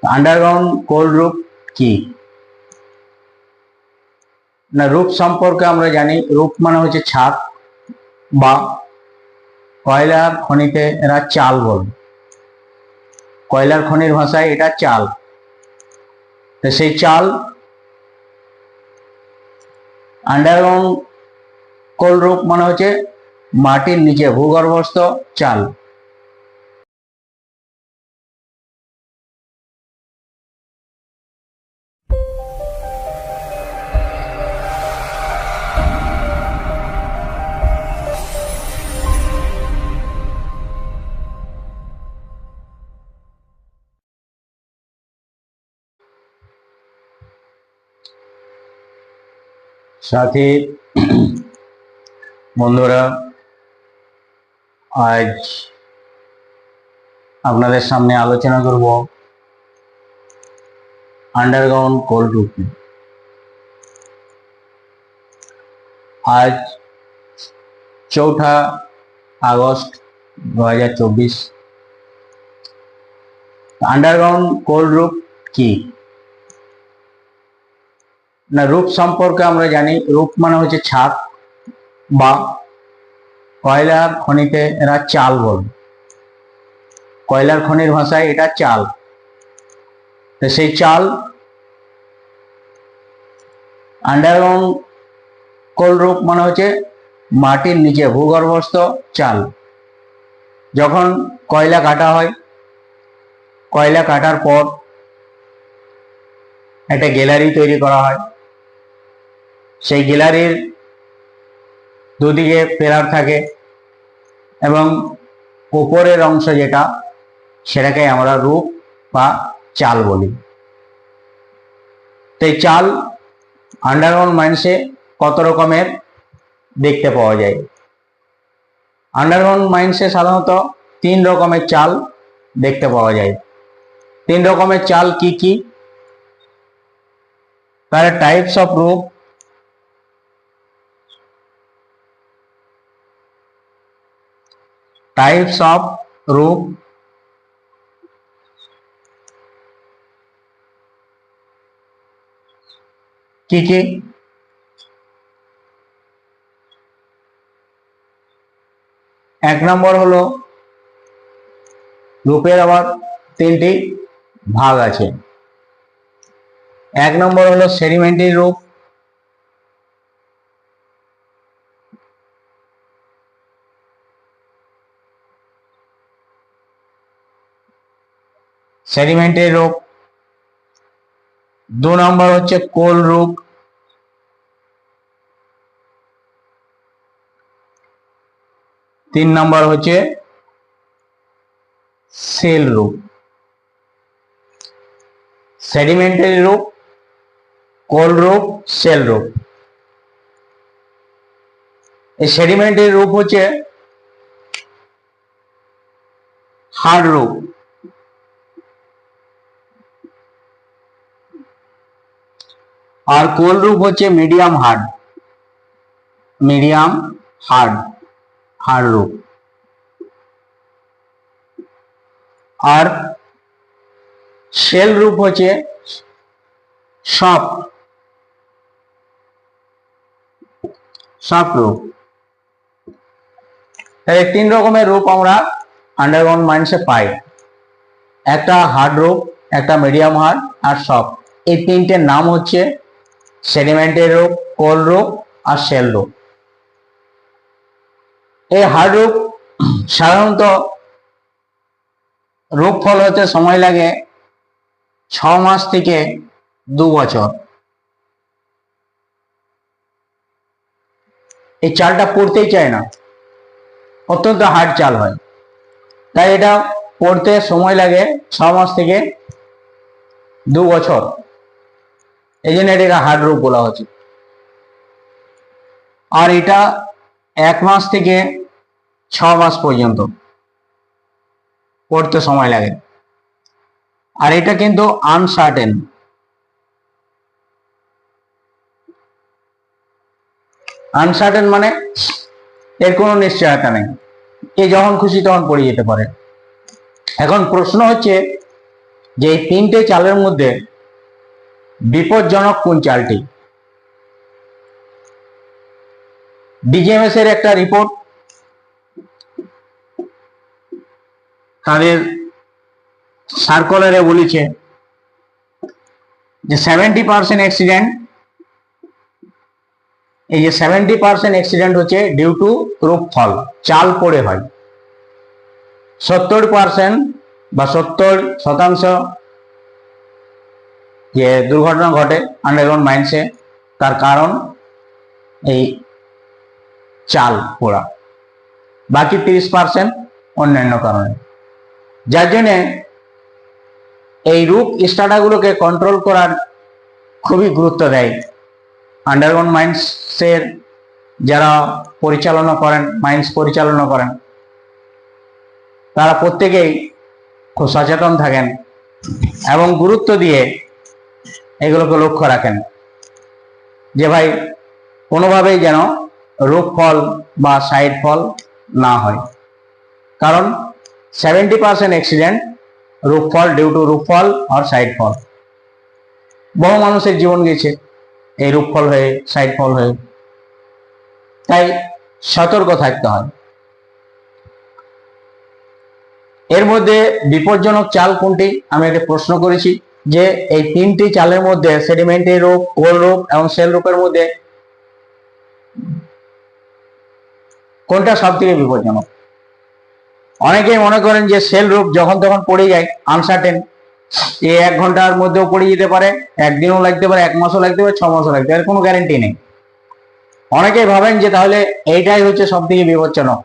Underground কোল রূপ কি না? রূপ সম্পর্কে আমরা জানি, রূপ মানে হচ্ছে ছাদ বা কয়লার খনিতে এরা চাল বলে, কয়লার খনির ভাষায় এটা চাল। তো সেই চাল আন্ডারগ্রাউন্ড কোল রূপ মানে হচ্ছে মাটির নিচে ভূগর্ভস্থ চাল। সাথী বন্ধুরা, আজ আপনাদের সামনে আলোচনা করব আন্ডারগ্রাউন্ড কোল রূপ নিয়ে। আজ 4 আগস্ট 2024। আন্ডারগ্রাউন্ড কোল রূপ কি না? রূপ সম্পর্কে আমরা জানি, রূপ মানে হচ্ছে ছাদ বা কয়লার খনিতে এরা চাল বলে, কয়লার খনির ভাষায় এটা চাল। তো সেই চাল আন্ডারগ্রাউন্ড কোল রূপ মানে হচ্ছে মাটির নিচে ভূগর্ভস্থ চাল। যখন কয়লা কাটা হয়, কয়লা কাটার পর একটা গ্যালারি তৈরি করা হয়। সেই গ্যালারির দুদিকে পিলার থাকে এবং উপরের অংশ যেটা, সেটাকে আমরা রূপ বা চাল বলি। তো এই চাল আন্ডারগ্রাউন্ড মাইন্সে কত রকমের দেখতে পাওয়া যায়? আন্ডারগ্রাউন্ড মাইন্সে সাধারণত 3 রকমের চাল দেখতে পাওয়া যায়। 3 রকমের চাল কি কি? তার টাইপস অফ রূপ, টাইপস অফ রূপ, কি কি? 1 নম্বর হলো রূপের আবার 3টি ভাগ আছে। 1 নম্বর হলো সেডিমেন্টারি রূপ, সেডিমেন্টারি রূপ। 2 নম্বর হচ্ছে কোল রূপ, 3 নম্বর হচ্ছে সেল রূপ। সেডিমেন্টারি রূপ, কোল রূপ, সেল রূপ। এই সেডিমেন্টারি রূপ হচ্ছে হার্ড রূপ, আর কোল রূপ হচ্ছে medium hard, medium hard, hard রূপ। আর সেল রূপ হচ্ছে সফট, সফট রূপ। তাহলে 3 রকমের রূপ আমরা আন্ডারগ্রাউন্ড মাইন্সে পাই। একটা হার্ড রূপ, একটা মিডিয়াম হার্ড আর সফট। এই 3টের নাম হচ্ছে সেডিমেন্টারি রূপ, কোল রূপ আর সেল রূপ। এই হার্ড রূপ সাধারণত রূপ ফল হতে সময় লাগে 6 মাস থেকে 2 বছর। এই চালটা পড়তেই চায় না, অত্যন্ত হার্ড চাল হয়, তাই এটা পড়তে সময় লাগে 6 মাস থেকে 2 বছর। এই জন্য এটাকে হার্ড রূপ বলা হচ্ছে। আর এটা 1 মাস থেকে 6 মাস পর্যন্ত পড়তে সময় লাগে। আর এটা কিন্তু আনসার্টেন, আনসার্টেন মানে এর কোনো নিশ্চয়তা নেই, এ যখন খুশি তখন পড়ে যেতে পারে। এখন প্রশ্ন হচ্ছে যে এই তিনটে চালের মধ্যে বিপজ্জনক কোন চালটি। ডিজিএমএস এর একটা রিপোর্ট তাদের সার্কুলারে বলেছে যে 70% অ্যাক্সিডেন্ট, এই যে 70% অ্যাক্সিডেন্ট হচ্ছে ডিউ টু রূপ ফল, চাল পড়ে হয়। 70% বা 70% যে দুর্ঘটনা ঘটে আন্ডারগ্রাউন্ড মাইন্সে, তার কারণ এই চাল পোড়া, বাকি 30% অন্যান্য কারণে। যার জন্যে এই রূপ স্টার্টারগুলোকে কন্ট্রোল করার খুবই গুরুত্ব দেয় আন্ডারগ্রাউন্ড মাইন্সের যারা পরিচালনা করেন, মাইন্স পরিচালনা করেন, তারা প্রত্যেকেই খুব সচেতন থাকেন এবং গুরুত্ব দিয়ে এগুলোকে লক্ষ্য রাখেন যে ভাই কোনোভাবেই যেন রূপ ফল বা সাইড ফল না হয়। কারণ 70% অ্যাক্সিডেন্ট রূপ ফল ডিউ টু রূপ ফল আর সাইড ফল। বহু মানুষের জীবন গেছে এই রূপ ফল হয়ে, সাইড ফল হয়ে। তাই সতর্ক থাকতে হয়। এর মধ্যে বিপজ্জনক চাল কোনটি আমি একটা প্রশ্ন করেছি যে এই তিনটি চালের মধ্যে সেডিমেন্টারি রূপ, কোর রূপ এবং সেল রূপের মধ্যে কোনটা সব থেকে বিপজ্জনক। অনেকেই মনে করেন যে সেল রূপ যখন তখন পড়ে যায়, আনসার্টেন, এই 1 ঘন্টার মধ্যেও পড়ে যেতে পারে, একদিনও লাগতে পারে, 1 মাসও লাগতে পারে, 6 মাসও লাগতে পারে, এর কোনো গ্যারেন্টি নেই। অনেকেই ভাবেন যে তাহলে এইটাই হচ্ছে সব থেকে বিপজ্জনক।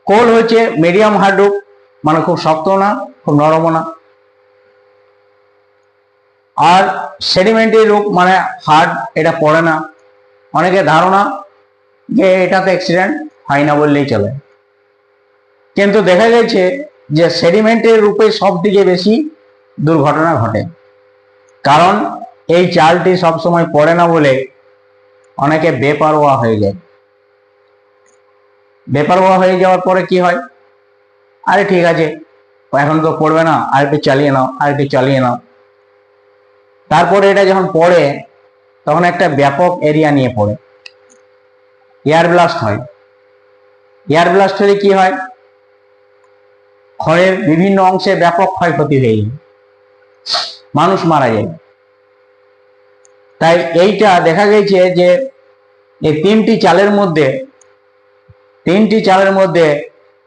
কোল হচ্ছে মিডিয়াম হার্ড রূপ, মানে খুব শক্ত না, খুব নরমও না। আর সেডিমেন্টারি রূপ মানে হার্ড, এটা পড়ে না। অনেকের ধারণা যে এটাতে অ্যাক্সিডেন্ট হয় না বললেই চলে, কিন্তু দেখা গেছে যে সেডিমেন্টারি রূপে সব থেকে বেশি দুর্ঘটনা ঘটে। কারণ এই চালটি সবসময় পড়ে না বলে অনেকে বেপরোয়া হয়ে যায়। বেপরোয়া হয়ে যাওয়ার পরে কি হয়, আরে ঠিক আছে এখন তো পড়বে না, আরেকটু চালিয়ে নাও, আরেকটু চালিয়ে নাও। তারপরে এটা যখন পড়ে তখন একটা ব্যাপক এরিয়া নিয়ে পড়ে, এয়ার ব্লাস্ট হয়। এয়ার ব্লাস্ট হলে কি হয়, খড়ের বিভিন্ন অংশে ব্যাপক ক্ষয়ক্ষতি হয়ে যায়, মানুষ মারা যায়। তাই এইটা দেখা গেছে যে এই তিনটি চালের মধ্যে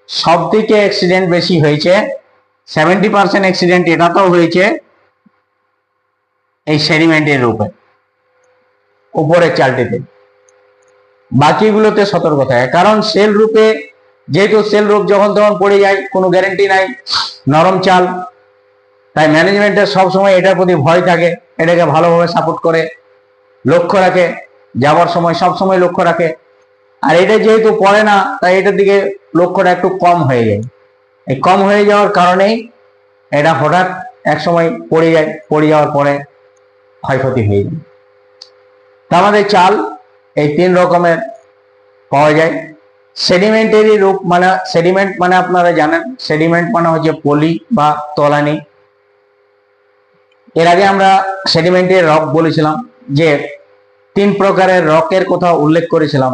সব থেকে অ্যাক্সিডেন্ট বেশি হয়েছে, 70% অ্যাক্সিডেন্ট এটাতেও হয়েছে এই সেডিমেন্টারি রূপে, উপরের চালটিতে। বাকিগুলোতে সতর্ক থাকে। কারণ সেল রূপে, যেহেতু সেল রূপ যখন তখন পড়ে যায়, কোনো গ্যারেন্টি নাই, নরম চাল, তাই ম্যানেজমেন্টের সবসময় এটার প্রতি ভয় থাকে, এটাকে ভালোভাবে সাপোর্ট করে, লক্ষ্য রাখে, যাওয়ার সময় সবসময় লক্ষ্য রাখে। আর এটা যেহেতু পড়ে না, তাই এটার দিকে লক্ষ্যটা একটু কম হয়ে যায়। এই কম হয়ে যাওয়ার কারণেই এটা হঠাৎ এক সময় পড়ে যায়, পড়ে যাওয়ার পরে ক্ষয়ক্ষতি হয়ে যায়। তা আমাদের চাল এই 3 রকমের পাওয়া যায়। সেডিমেন্টারি রূপ মানে, সেডিমেন্ট মানে আপনারা জানেন, সেডিমেন্ট মানে হচ্ছে পলি বা তলানি। এর আগে আমরা সেডিমেন্টারি রক বলেছিলাম যে 3 প্রকারের রকের কথা উল্লেখ করেছিলাম।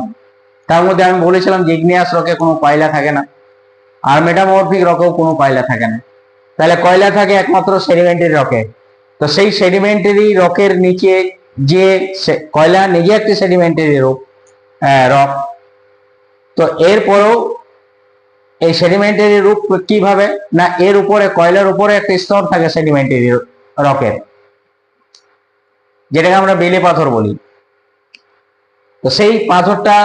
তার মধ্যে আমি বলেছিলাম যে ইগনিয়াস রকে কোনো কয়লা থাকে না, আর মেটামরফিক রকেও কোনো কয়লা থাকে না। তাহলে কয়লা থাকে একমাত্র সেডিমেন্টারি রকে। তো সেই সেডিমেন্টারি রকের নিচে যে কয়লা নিজে একটি সেডিমেন্টারি রক, তো এরপরেও এই সেডিমেন্টারি রূপ কিভাবে না, এর উপরে, কয়লার উপরে একটা স্তর থাকে সেডিমেন্টারি রকের, যেটাকে আমরা বেলে পাথর বলি। তো সেই পাথরটা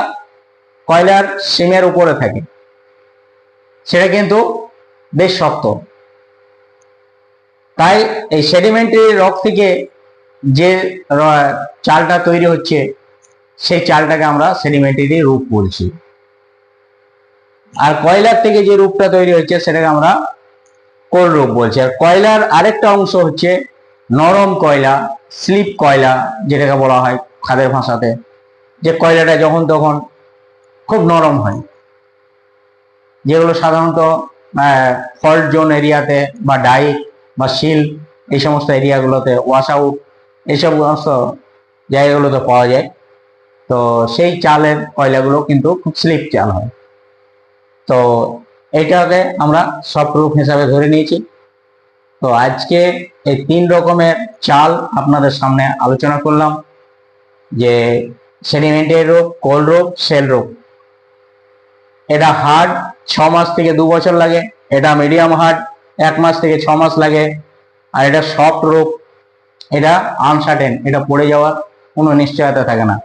কয়লার সিমের উপরে থাকে, সেটা কিন্তু বেশ শক্ত। তাই এই সেডিমেন্টারি রক থেকে যে চালটা তৈরি হচ্ছে, সেই চালটাকে আমরা সেডিমেন্টারি রূপ বলছি। আর কয়লার থেকে যে রূপটা তৈরি হচ্ছে সেটাকে আমরা কোর রূপ বলছি। আর কয়লার আরেকটা অংশ হচ্ছে নরম কয়লা, স্লিপ কয়লা যেটাকে বলা হয় খাদের ভাষাতে, যে কয়লাটা যখন তখন খুব নরম হয়, যেগুলো সাধারণত ফল্ট জোন এরিয়াতে বা ডাইক বা শিল এই সমস্ত এরিয়াগুলোতে, ওয়াশ আউট এইসব সমস্ত জায়গাগুলোতে পাওয়া যায়। তো সেই চালের কয়লাগুলো কিন্তু খুব স্লিপ চাল হয়। তো এইটাকে আমরা সফট রুফ হিসাবে ধরে নিয়েছি। তো আজকে এই 3 রকমের চাল আপনাদের সামনে আলোচনা করলাম, যে সেডিমেন্টের রূপ, কোল্ড রূপ, শেল রূপ। এটা হার্ড 6 মাস থেকে 2 বছর লাগে, এটা মিডিয়াম হার্ড 1 মাস থেকে 6 মাস লাগে, আর এটা সফট রূপ, এটা আনসার্টেন, এটা পড়ে যাওয়ার কোনো নিশ্চয়তা থাকে না।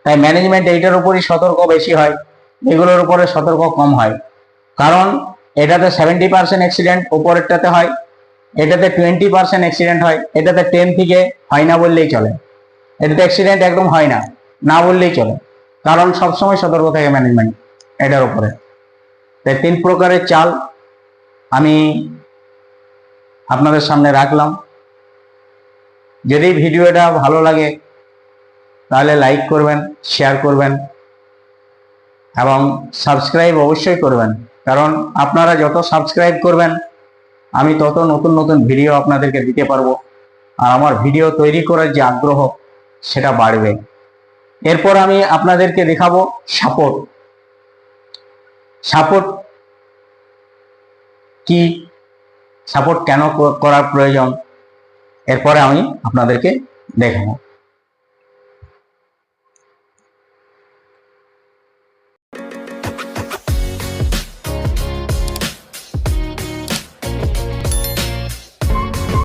তাই ম্যানেজমেন্ট এইটার উপরই সতর্ক বেশি হয়, এগুলোর উপরে সতর্ক কম হয়। কারণ এটাতে 70% অ্যাক্সিডেন্ট উপরেরটাতে হয়, এটাতে 20% অ্যাক্সিডেন্ট হয়, এটাতে 10 থেকে হয় না বললেই চলে। এটাতে অ্যাক্সিডেন্ট একদম হয় না, না বললেই চলে, কারণ সবসময় সতর্ক থাকে ম্যানেজমেন্ট এটার উপরে। তাই 3 প্রকারের চাল আমি আপনাদের সামনে রাখলাম। যদি ভিডিওটা ভালো লাগে তাহলে লাইক করবেন, শেয়ার করবেন এবং সাবস্ক্রাইব অবশ্যই করবেন, কারণ আপনারা যত সাবস্ক্রাইব করবেন আমি তত নতুন নতুন ভিডিও আপনাদেরকে দিতে পারবো, আর আমার ভিডিও তৈরি করার যে আগ্রহ সেটা বাড়বে। এরপর আমি আপনাদেরকে দেখাবো সাপোর্ট। সাপোর্ট কি, সাপোর্ট কেন করার প্রয়োজন, এরপরে আমি আপনাদেরকে দেখাবো।